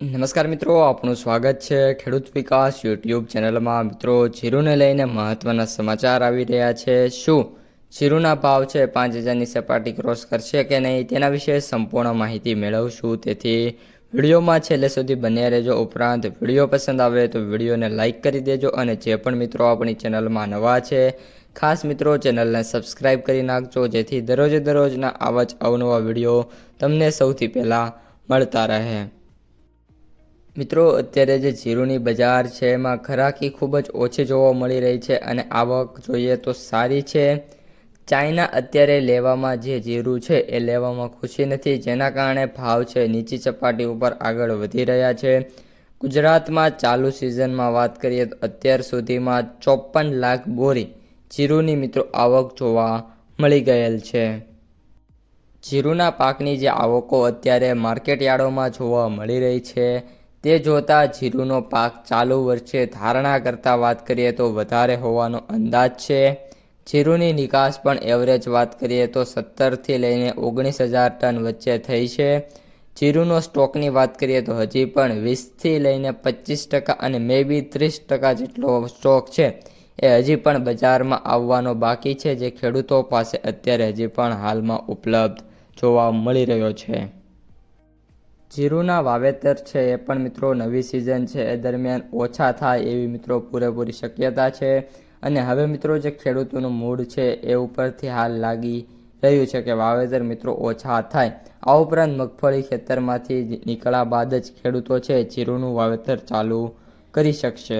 નમસ્કાર મિત્રો, આપનું સ્વાગત છે ખેડૂત વિકાસ યુટ્યુબ ચેનલમાં। મિત્રો, જીરુને લઈને મહત્વના સમાચાર આવી રહ્યા છે। શું જીરુના ભાવ છે 5000ની સપાટી ક્રોસ કરશે કે નહીં, તેના વિશે સંપૂર્ણ માહિતી મેળવશું। તેથી વિડીયોમાં છેલ્લે સુધી બન્યા રહેજો। ઉપરાંત વિડીયો પસંદ આવે તો વિડીયોને લાઇક કરી દેજો, અને જે પણ મિત્રો આપણી ચેનલમાં નવા છે ખાસ મિત્રો ચેનલને સબસ્ક્રાઈબ કરી નાખજો, જેથી દરરોજના આવા જ અવનવા વિડીયો તમને સૌથી પહેલાં મળતા રહે। મિત્રો, અત્યારે જે જીરુની બજાર છે એમાં ઘરાકી ખૂબ જ ઓછી જોવા મળી રહી છે, અને આવક જોઈએ તો સારી છે। ચાઇના અત્યારે લેવામાં જે જીરું છે એ લેવામાં ખુશી નથી, જેના કારણે ભાવ છે નીચી સપાટી ઉપર આગળ વધી રહ્યા છે। ગુજરાતમાં ચાલુ સિઝનમાં વાત કરીએ તો અત્યાર સુધીમાં 54 લાખ બોરી જીરુની મિત્રો આવક જોવા મળી ગયેલ છે। જીરુના પાકની જે આવકો અત્યારે માર્કેટ યાર્ડોમાં જોવા મળી રહી છે તે જોતાં જીરુનો પાક ચાલુ વર્ષે ધારણા કરતાં વાત કરીએ તો વધારે હોવાનો અંદાજ છે। જીરુની નિકાસ પણ એવરેજ વાત કરીએ તો 17થી લઈને 19,000 ટન વચ્ચે થઈ છે। જીરુનો સ્ટોકની વાત કરીએ તો હજી પણ 20થી લઈને 25% અને મે બી 30% જેટલો સ્ટોક છે એ હજી પણ બજારમાં આવવાનો બાકી છે, જે ખેડૂતો પાસે અત્યારે હજી પણ હાલમાં ઉપલબ્ધ જોવા મળી રહ્યો છે। જીરુના વાવેતર છે એ પણ મિત્રો નવી સિઝન છે એ દરમિયાન ઓછા થાય એવી મિત્રો પૂરેપૂરી શક્યતા છે, અને હવે મિત્રો જે ખેડૂતોનું મૂડ છે એ ઉપરથી હાલ લાગી રહ્યું છે કે વાવેતર મિત્રો ઓછા થાય। આ ઉપરાંત મગફળી ખેતરમાંથી નીકળ્યા બાદ જ ખેડૂતો છે જીરુનું વાવેતર ચાલુ કરી શકશે।